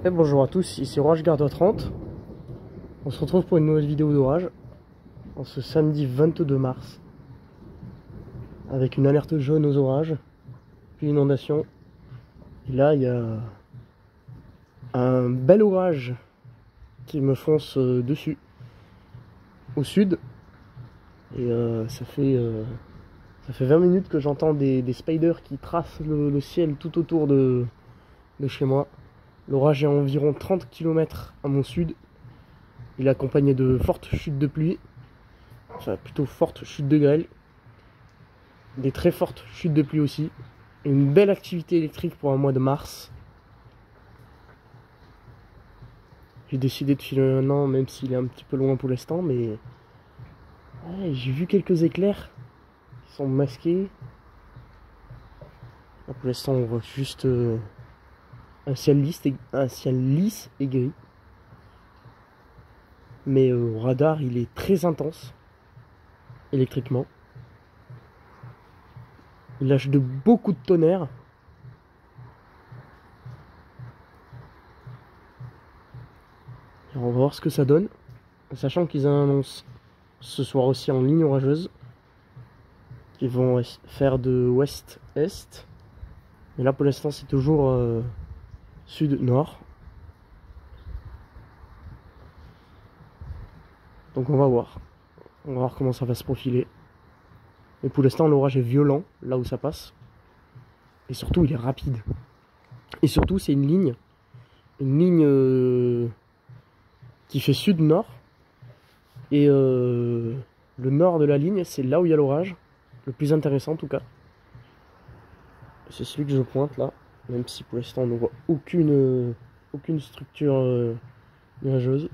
Et bonjour à tous, ici Orage Garde 30. On se retrouve pour une nouvelle vidéo d'orage en ce samedi 22 mars avec une alerte jaune aux orages, puis inondation. Et là, il y a un bel orage qui me fonce dessus, au sud. Et ça fait 20 minutes que j'entends des spiders qui tracent le ciel tout autour de chez moi. L'orage est à environ 30 km à mon sud. Il est accompagné de fortes chutes de pluie, enfin plutôt fortes chutes de grêle, des très fortes chutes de pluie aussi, et une belle activité électrique pour un mois de mars. J'ai décidé de filer un an, même s'il est un petit peu loin pour l'instant, mais ouais, j'ai vu quelques éclairs qui sont masqués. Là, pour l'instant, on voit juste un ciel lisse et gris. Mais au radar, il est très intense électriquement. Il lâche beaucoup de tonnerre. Alors, on va voir ce que ça donne. Sachant qu'ils annoncent ce soir aussi en ligne orageuse. Ils vont faire de ouest-est. Mais là pour l'instant c'est toujours sud-nord. Donc on va voir. On va voir comment ça va se profiler. Mais pour l'instant l'orage est violent là où ça passe. Et surtout il est rapide. Et surtout c'est une ligne. Une ligne qui fait sud-nord. Et le nord de la ligne c'est là où il y a l'orage. Le plus intéressant en tout cas. C'est celui que je pointe là. Même si pour l'instant on ne voit aucune structure nuageuse.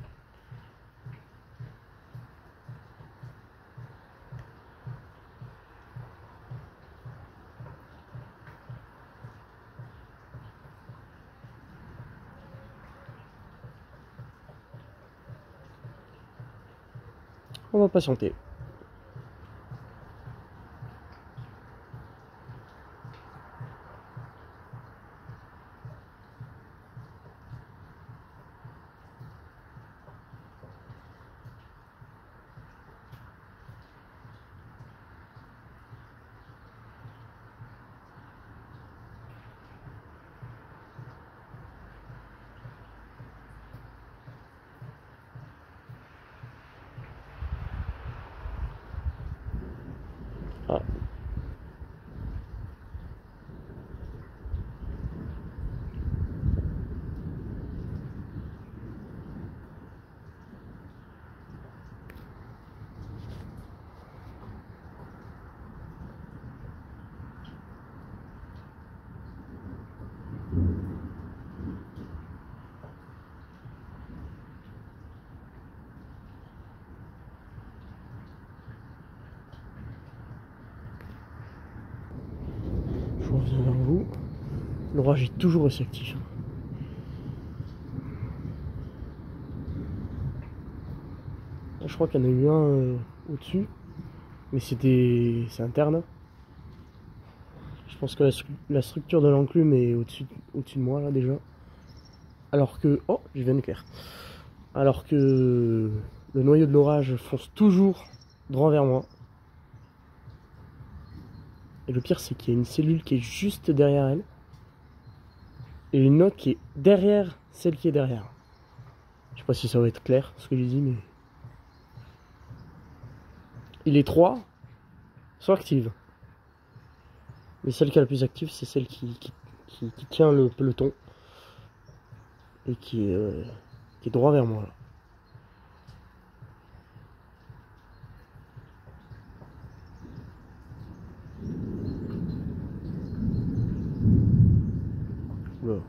On va patienter. Ah. Je reviens vers vous. L'orage est toujours aussi actif. Je crois qu'il y en a eu un au-dessus. Mais c'est interne. Je pense que la structure de l'enclume est au-dessus de moi là déjà. Alors que... Oh, je viens de clair. Alors que le noyau de l'orage fonce toujours droit vers moi. Et le pire c'est qu'il y a une cellule qui est juste derrière elle. Et une autre qui est derrière celle qui est derrière. Je sais pas si ça va être clair ce que je dis, mais... Et les trois sont actives. Mais celle qui est la plus active, c'est celle qui tient le peloton. Et qui est droit vers moi là. Oula.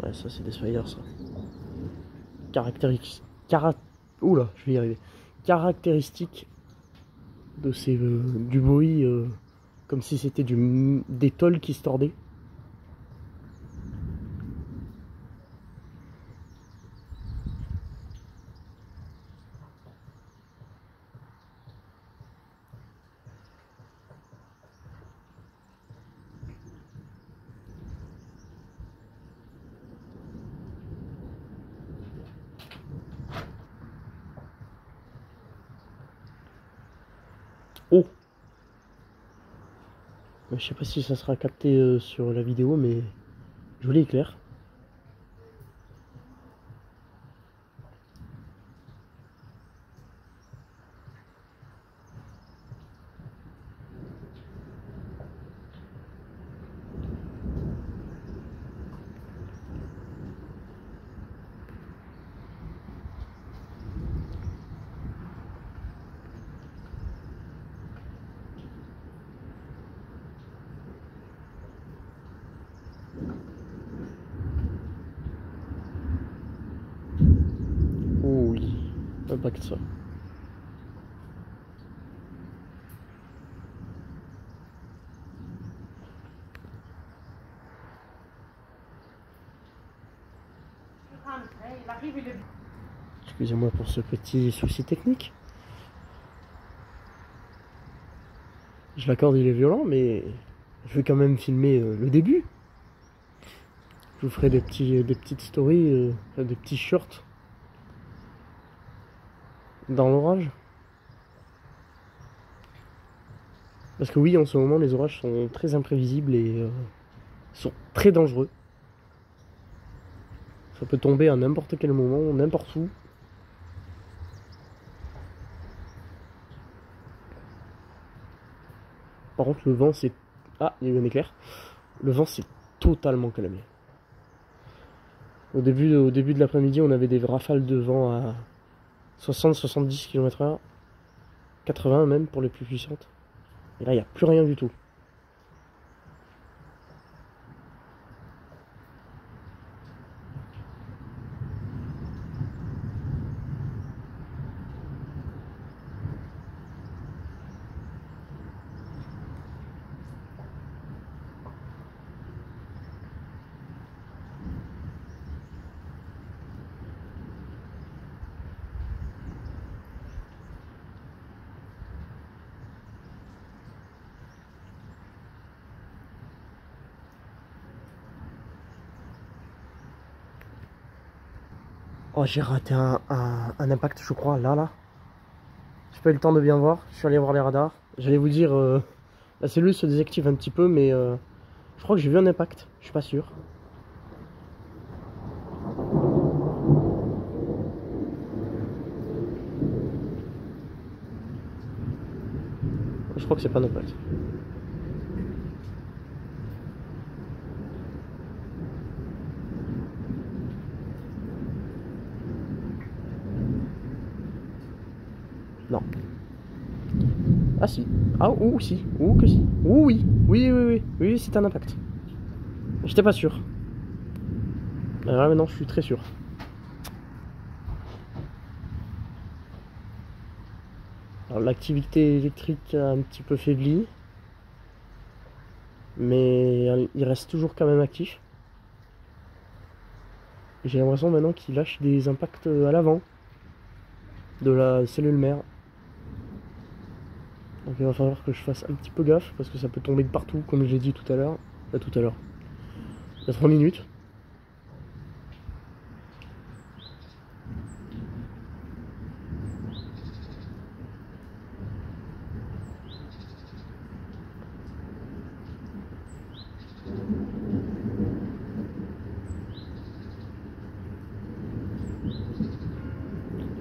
Ouais, ça c'est des spiders ça. Oula, je vais y arriver. Caractéristique de ces du bruit comme si c'était des tôles qui se tordaient. Oh! Je sais pas si ça sera capté sur la vidéo, mais joli éclair. Oh oui, impact ça. Excusez-moi pour ce petit souci technique. Je l'accorde, il est violent, mais je vais quand même filmer le début. Je vous ferai des petites stories, des petits shorts dans l'orage. Parce que oui, en ce moment, les orages sont très imprévisibles et sont très dangereux. Ça peut tomber à n'importe quel moment, n'importe où. Par contre, le vent, c'est... Ah, il y a eu un éclair. Le vent, c'est totalement calmé. Au début de l'après-midi, on avait des rafales de vent à 60-70 km/h. 80 même pour les plus puissantes. Et là, il n'y a plus rien du tout. Oh, j'ai raté un impact, je crois, là. J'ai pas eu le temps de bien voir. Je suis allé voir les radars. J'allais vous dire, la cellule se désactive un petit peu, mais je crois que j'ai vu un impact. Je suis pas sûr. Je crois que c'est pas un impact. Non. Ah si. Ah ou si. Ou que si. Ou oui. Oui, c'est un impact. J'étais pas sûr. Alors là maintenant je suis très sûr. Alors l'activité électrique a un petit peu faibli. Mais il reste toujours quand même actif. J'ai l'impression maintenant qu'il lâche des impacts à l'avant de la cellule mère. Donc il va falloir que je fasse un petit peu gaffe parce que ça peut tomber de partout comme j'ai dit tout à l'heure. Pas tout à l'heure. Il y a 3 minutes.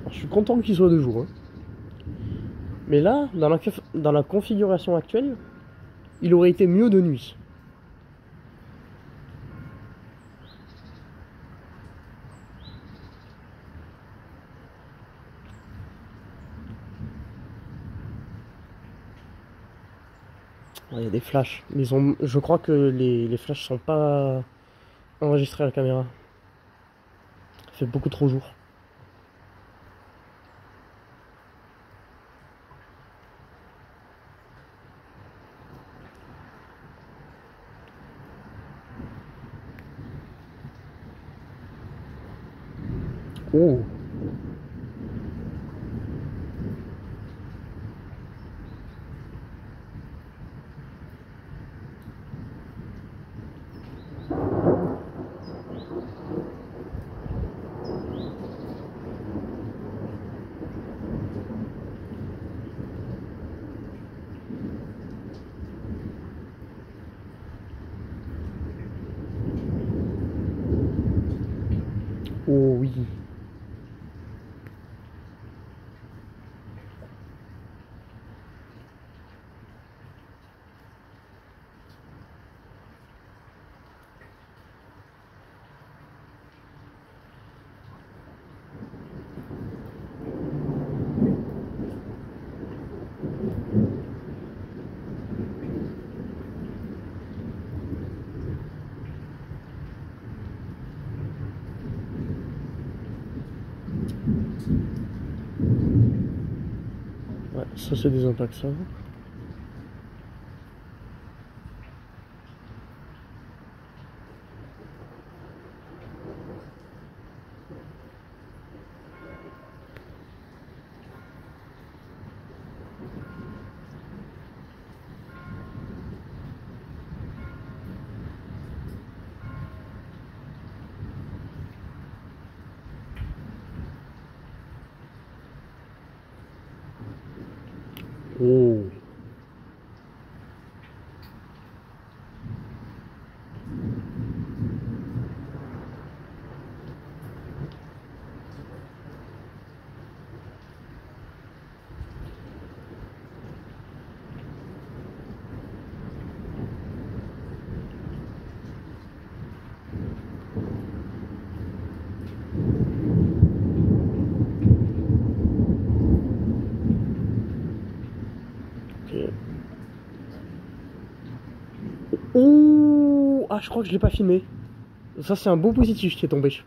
Alors, je suis content qu'il soit de jour. Hein. Mais là, dans la configuration actuelle, il aurait été mieux de nuit. Il y a des flashs. Mais je crois que les flashs sont pas enregistrés à la caméra. Il fait beaucoup trop jour. Oh. Oh oui. Ouais, ça c'est des impacts ça. Oh. Ok. Oh. Ah, je crois que je l'ai pas filmé. Ça c'est un beau positif qui est tombé.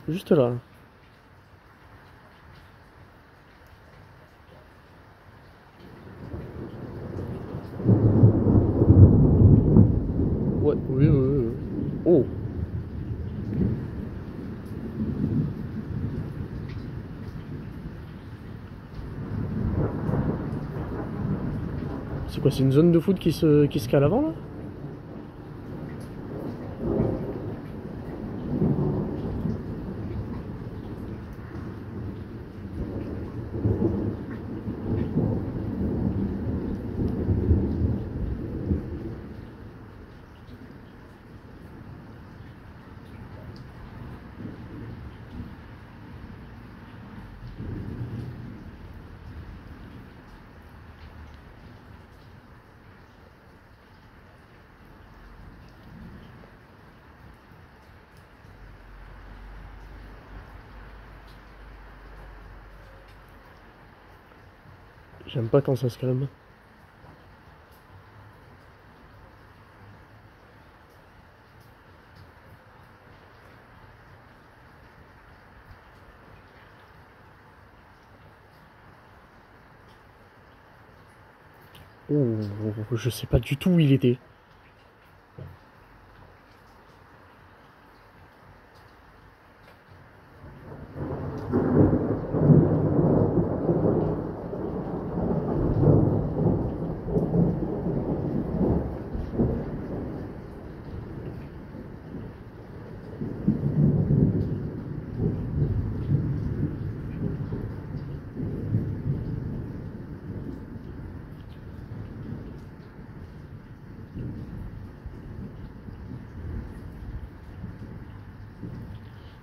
Juste là. Ouais, oui, oui, oui. Oh. C'est quoi, c'est une zone de foot qui se cale avant là? J'aime pas quand ça se calme. Oh, je sais pas du tout où il était.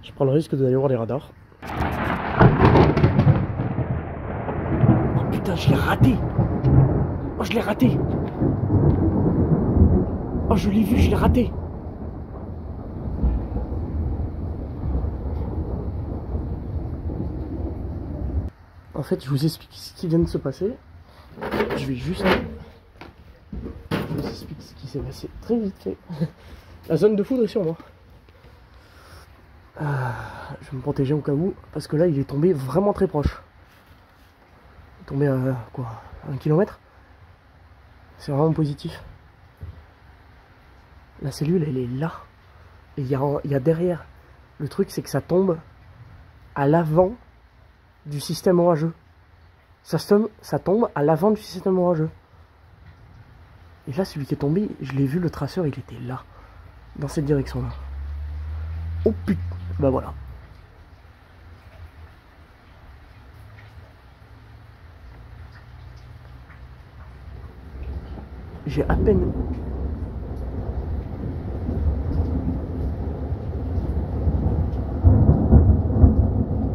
Je prends le risque d'aller voir les radars. Oh putain, je l'ai raté! Oh, je l'ai raté! Oh, je l'ai vu, je l'ai raté! En fait, je vous explique ce qui vient de se passer. Je vais juste... Je vous explique ce qui s'est passé très vite fait. La zone de foudre est sur moi. Je vais me protéger au cas où, parce que là, il est tombé vraiment très proche. Il est tombé à quoi, 1 km? C'est vraiment positif. La cellule, elle est là. Et il y a derrière. Le truc, c'est que ça tombe à l'avant du système orageux. Ça tombe à l'avant du système orageux. Et là, celui qui est tombé, je l'ai vu, le traceur, il était là. Dans cette direction-là. Oh putain. Bah voilà. J'ai à peine...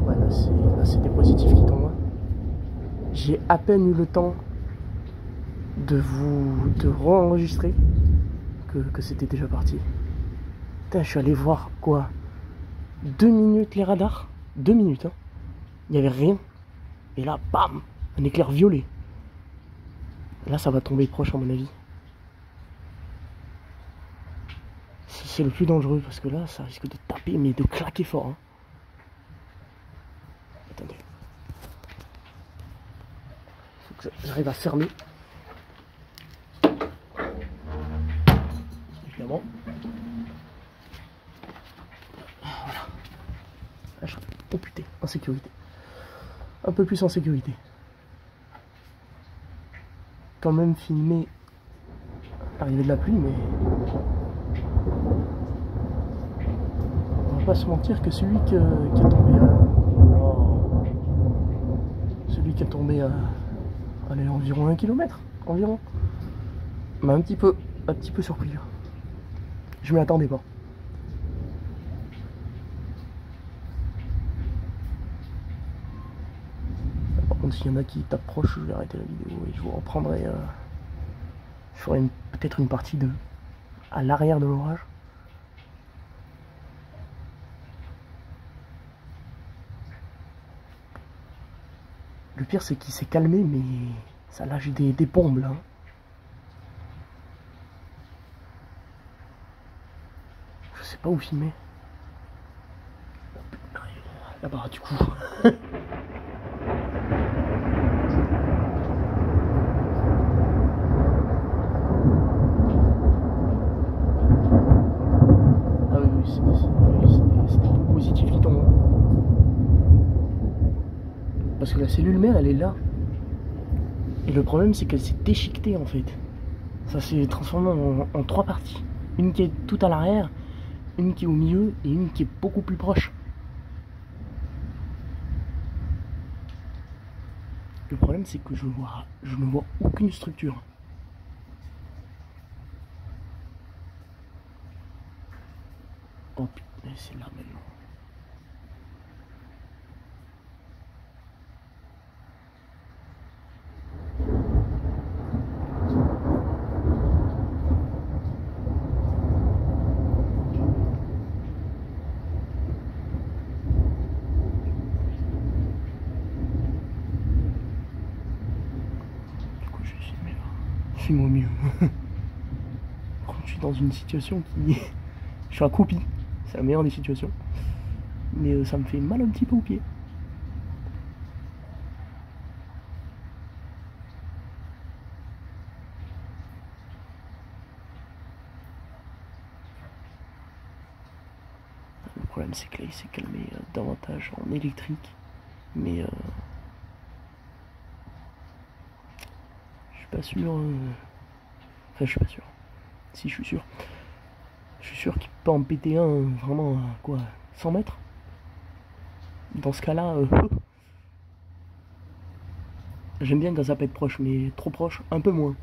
Ouais, là c'est des positifs qui tombent. J'ai à peine eu le temps de re-enregistrer que c'était déjà parti. Putain, je suis allé voir quoi, 2 minutes les radars. 2 minutes, hein. Il n'y avait rien. Et là, bam, un éclair violet. Là, ça va tomber proche à mon avis. C'est le plus dangereux parce que là, ça risque de taper, mais de claquer fort. Hein. Attendez. Faut que j'arrive à fermer. Évidemment. Voilà. Là, oh putain, en sécurité. Un peu plus en sécurité. Quand même filmer l'arrivée de la pluie, mais on va pas se mentir que celui qui est tombé à allez, environ 1 km environ, m'a un petit peu surpris. Je m'y attendais pas. Par contre, s'il y en a qui t'approchent, je vais arrêter la vidéo et je vous reprendrai. Je ferai peut-être une partie à l'arrière de l'orage. Le pire, c'est qu'il s'est calmé, mais ça lâche des bombes là. Je sais pas où filmer. Là-bas, du coup. Ah oui, c'est des bouts positifs qui tombent. Parce que la cellule mère, elle est là. Et le problème, c'est qu'elle s'est déchiquetée en fait. Ça s'est transformé en 3 parties. Une qui est tout à l'arrière, une qui est au milieu et une qui est beaucoup plus proche. Le problème, c'est que je ne vois aucune structure. Oh putain, c'est là maintenant. Je filme au mieux. Je suis dans une situation qui... Je suis accroupi. C'est la meilleure des situations. Mais ça me fait mal un petit peu aux pieds. Le problème, c'est que là, il s'est calmé davantage en électrique. Mais... je suis pas sûr... Enfin, je suis pas sûr. Si, je suis sûr. Je suis sûr qu'il peut en péter un vraiment à quoi, 100 mètres. Dans ce cas-là, j'aime bien quand ça peut être proche, mais trop proche, un peu moins.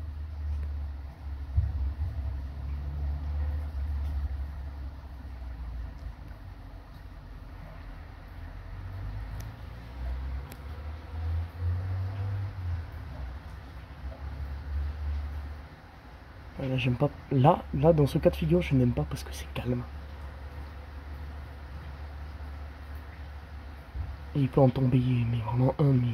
Là, j'aime pas. Là, dans ce cas de figure, je n'aime pas parce que c'est calme. Et il peut en tomber, mais vraiment un, mais...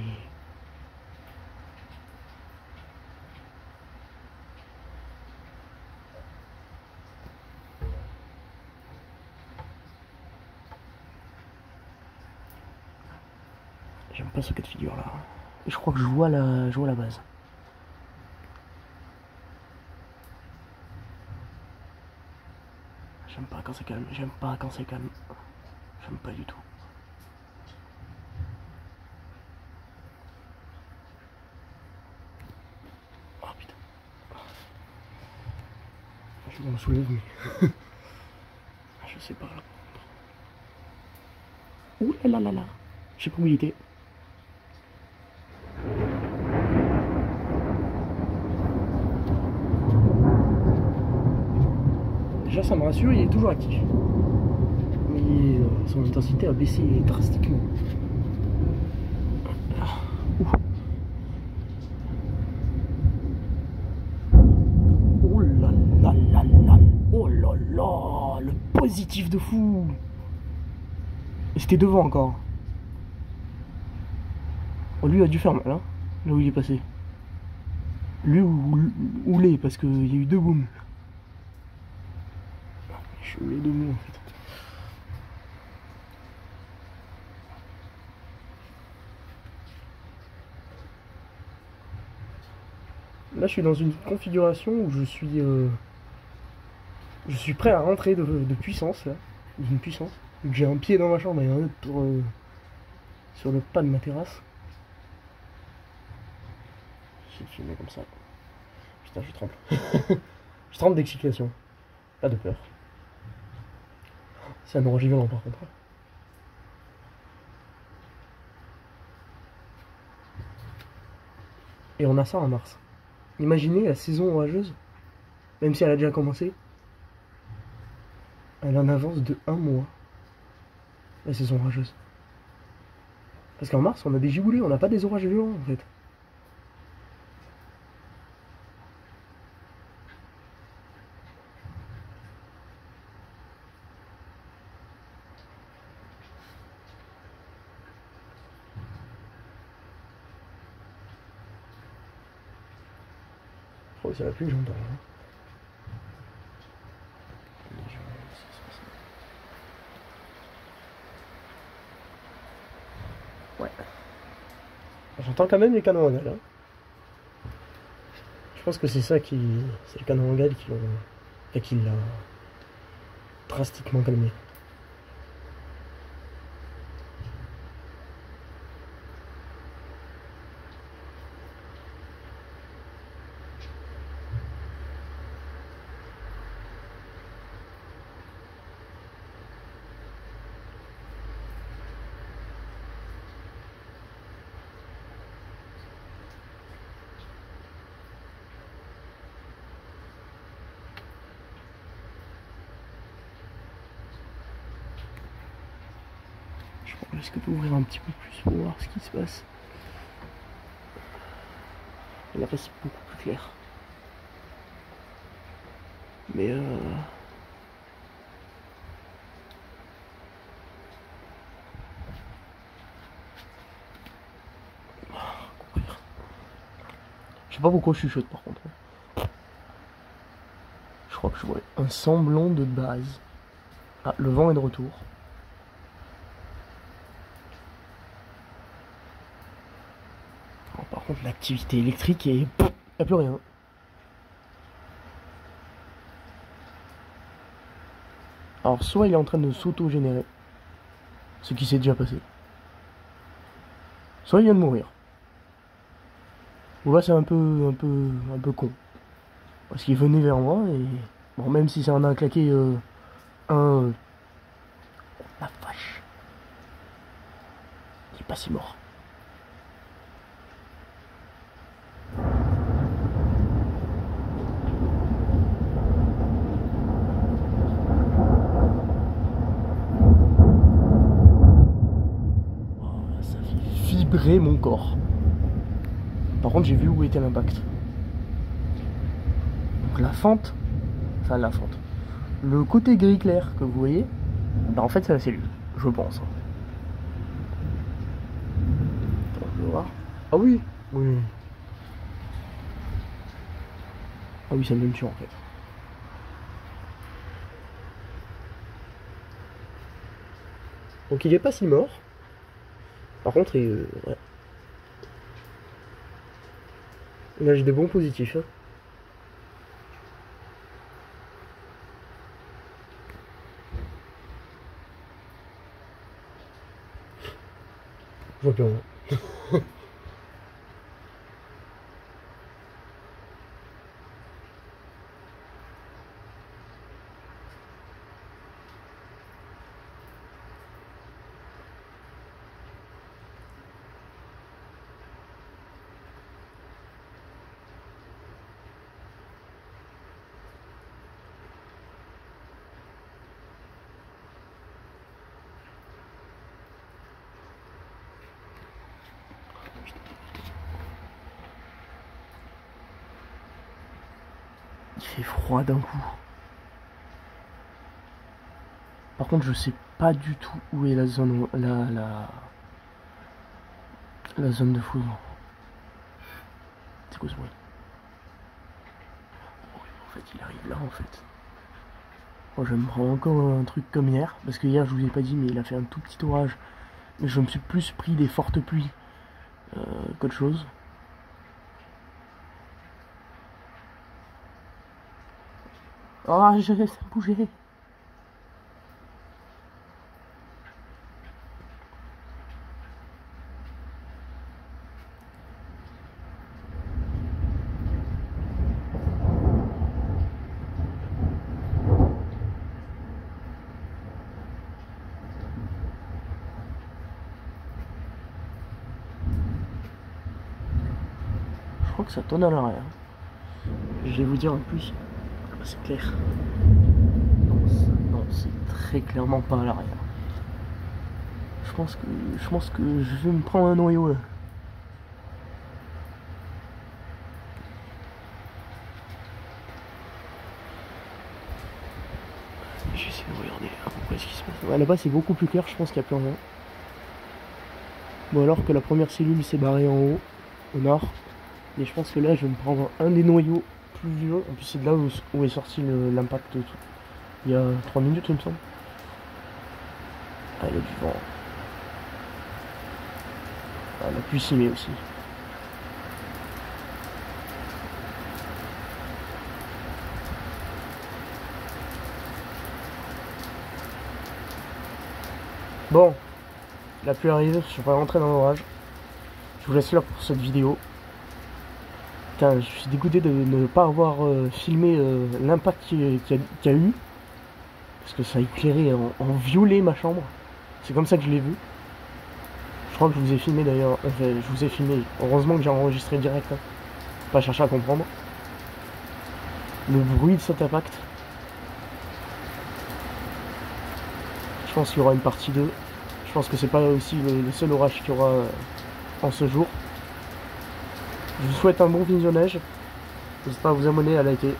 J'aime pas ce cas de figure là. Et je crois que je vois la base. J'aime pas quand c'est calme, j'aime pas quand c'est calme. J'aime pas du tout. Oh putain. Je m'en soulève mais... je sais pas là. Ouh là là là là. Je sais pas où il était. Déjà ça me rassure, il est toujours actif. Mais son intensité a baissé drastiquement. Oh là là là là. Oh là là. Le positif de fou. Et c'était devant encore. Oh, lui a dû faire mal, hein, là où il est passé. Lui ou les, parce qu'il y a eu deux booms. Je suis les deux booms en fait. Là je suis dans une configuration où je suis prêt à rentrer de puissance là. D'une puissance. J'ai un pied dans ma chambre et un autre sur le pas de ma terrasse. Je vais filmer comme ça. Putain je tremble. Je tremble d'excitation. Pas de peur. C'est un orage violent par contre. Et on a ça en mars. Imaginez la saison orageuse, même si elle a déjà commencé, elle en avance de 1 mois, la saison orageuse. Parce qu'en mars, on a des giboulées, on n'a pas des orages violents en fait. Oh, c'est la pluie, j'entends. Hein. Ouais. J'entends quand même les canons en galles. Hein. Je pense que c'est ça qui. C'est le canon en galles qui l'a drastiquement calmé. Est-ce que je peux ouvrir un petit peu plus pour voir ce qui se passe? Là c'est beaucoup plus clair. Mais je sais pas pourquoi je chuchote par contre. Je crois que je vois un semblant de base. Ah, le vent est de retour. Oh, par contre, l'activité électrique est... Il n'y a plus rien. Alors, soit il est en train de s'auto-générer, ce qui s'est déjà passé. Soit il vient de mourir. Ou là, c'est un peu con. Parce qu'il venait vers moi et... Bon, même si ça en a claqué un... La vache. Il est pas si mort. Oh, ça fait vibrer mon corps. Par contre, j'ai vu où était l'impact. Donc la fente, enfin la fente. Le côté gris clair que vous voyez, ben en fait c'est la cellule, je pense. Attends, je vais voir. Ah oui, oui. Ah oui, ça me tue en fait. Donc il est pas si mort. Par contre, ouais. Là j'ai des bons positifs. Hein. vois plus rien. Il fait froid d'un coup. Par contre, je sais pas du tout où est la zone, la zone de foudre. C'est quoi ce bruit? En fait, il arrive là, en fait. Moi, je vais me prendre encore un truc comme hier, parce que hier, je vous ai pas dit, mais il a fait un tout petit orage. Mais je me suis plus pris des fortes pluies qu'autre chose. Oh, je laisse bouger. Je crois que ça tourne à l'arrière. Je vais vous dire en plus. C'est clair. Non, c'est très clairement pas à l'arrière. Je pense que je vais me prendre un noyau là. J'essaie de regarder à peu près ce qui se passe. Ouais, là-bas c'est beaucoup plus clair, je pense qu'il n'y a plus rien. Bon, alors que la première cellule s'est barrée en haut, au nord. Et je pense que là je vais me prendre un des noyaux plus vieux. En plus c'est de là où est sorti l'impact il y a 3 minutes il me semble. Ah, il y a du vent. Ah, la pluie s'y met aussi. Bon, la pluie arrive, je vais rentrer dans l'orage. Je vous laisse là pour cette vidéo. Putain, je suis dégoûté de ne pas avoir filmé l'impact qu'il y a eu. Parce que ça a éclairé en violet ma chambre. C'est comme ça que je l'ai vu. Je crois que je vous ai filmé d'ailleurs. Enfin, je vous ai filmé. Heureusement que j'ai enregistré direct. Hein. Pas chercher à comprendre. Le bruit de cet impact. Je pense qu'il y aura une partie 2. Je pense que c'est pas aussi le seul orage qu'il y aura en ce jour. Je vous souhaite un bon visionnage. N'hésitez pas à vous abonner, à liker.